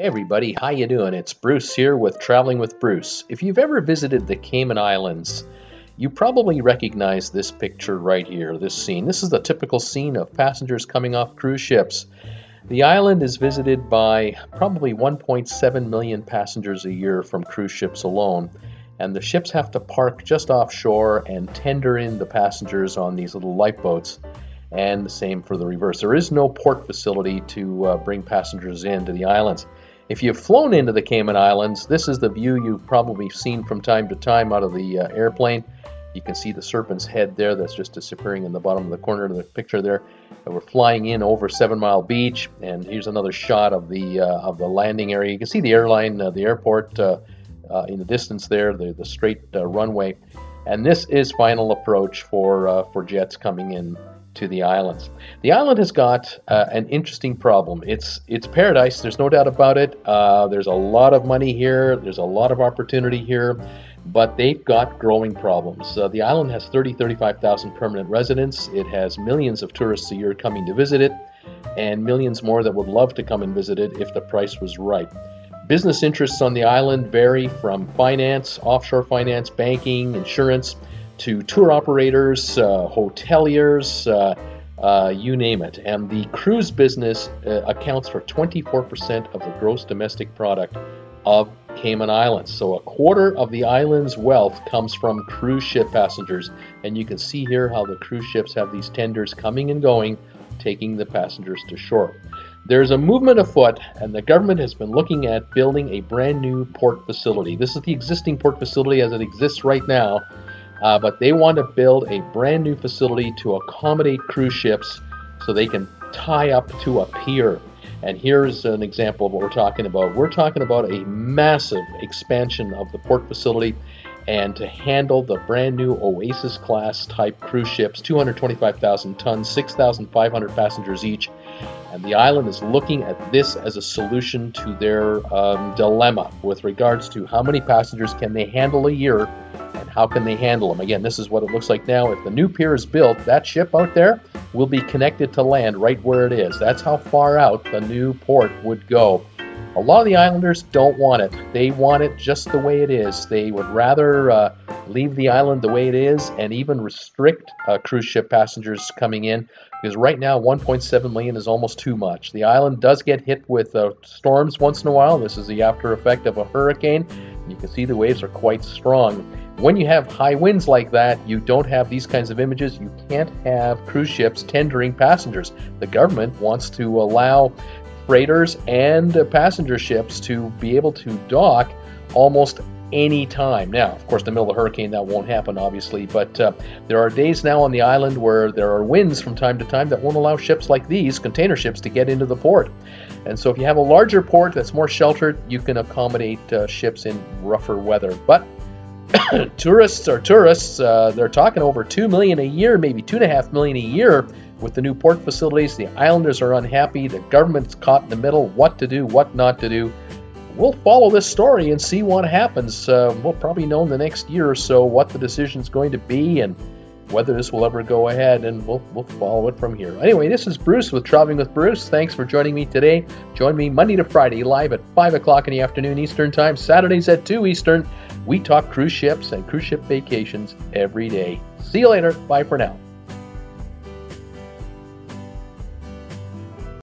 Hey everybody, how you doing? It's Bruce here with Traveling with Bruce. If you've ever visited the Cayman Islands, you probably recognize this picture right here, this scene. This is the typical scene of passengers coming off cruise ships. The island is visited by probably 1.7 million passengers a year from cruise ships alone, and the ships have to park just offshore and tender in the passengers on these little lifeboats. And the same for the reverse. There is no port facility to bring passengers into the islands. If you've flown into the Cayman Islands, this is the view you've probably seen from time to time out of the airplane. You can see the Serpent's Head there, that's just disappearing in the bottom of the corner of the picture there. And we're flying in over 7 Mile Beach, and here's another shot of the landing area. You can see the airline, the airport in the distance there, the straight runway. And this is final approach for jets coming in to the islands. The island has got an interesting problem. It's paradise, there's no doubt about it. There's a lot of money here, there's a lot of opportunity here, but they've got growing problems. The island has 35,000 permanent residents. It has millions of tourists a year coming to visit it, and millions more that would love to come and visit it if the price was right. Business interests on the island vary from finance, offshore finance, banking, insurance, to tour operators, hoteliers, you name it. And the cruise business accounts for 24% of the gross domestic product of Cayman Islands. So a quarter of the island's wealth comes from cruise ship passengers. And you can see here how the cruise ships have these tenders coming and going, taking the passengers to shore. There's a movement afoot, and the government has been looking at building a brand new port facility. This is the existing port facility as it exists right now. But they want to build a brand new facility to accommodate cruise ships so they can tie up to a pier. And here's an example of what we're talking about. We're talking about a massive expansion of the port facility, and to handle the brand new Oasis class type cruise ships, 225,000 tons, 6,500 passengers each. And the island is looking at this as a solution to their dilemma with regards to how many passengers can they handle a year and how can they handle them. Again, this is what it looks like now. If the new pier is built, that ship out there will be connected to land right where it is. That's how far out the new port would go. A lot of the islanders don't want it. They want it just the way it is. They would rather leave the island the way it is and even restrict cruise ship passengers coming in, because right now 1.7 million is almost too much. The island does get hit with storms once in a while. This is the after effect of a hurricane. You can see the waves are quite strong. When you have high winds like that, you don't have these kinds of images. You can't have cruise ships tendering passengers. The government wants to allow freighters and passenger ships to be able to dock almost any time. Now, of course, in the middle of a hurricane, that won't happen, obviously, but there are days now on the island where there are winds from time to time that won't allow ships like these, container ships, to get into the port. And so if you have a larger port that's more sheltered, you can accommodate ships in rougher weather. But tourists are tourists. They're talking over 2 million a year, maybe 2.5 million a year with the new port facilities. The islanders are unhappy. The government's caught in the middle, what to do, what not to do. We'll follow this story and see what happens. We'll probably know in the next year or so what the decision is going to be and whether this will ever go ahead, and we'll follow it from here. Anyway, this is Bruce with Traveling with Bruce. Thanks for joining me today. Join me Monday to Friday live at 5 o'clock in the afternoon Eastern Time, Saturdays at 2 Eastern. We talk cruise ships and cruise ship vacations every day. See you later. Bye for now.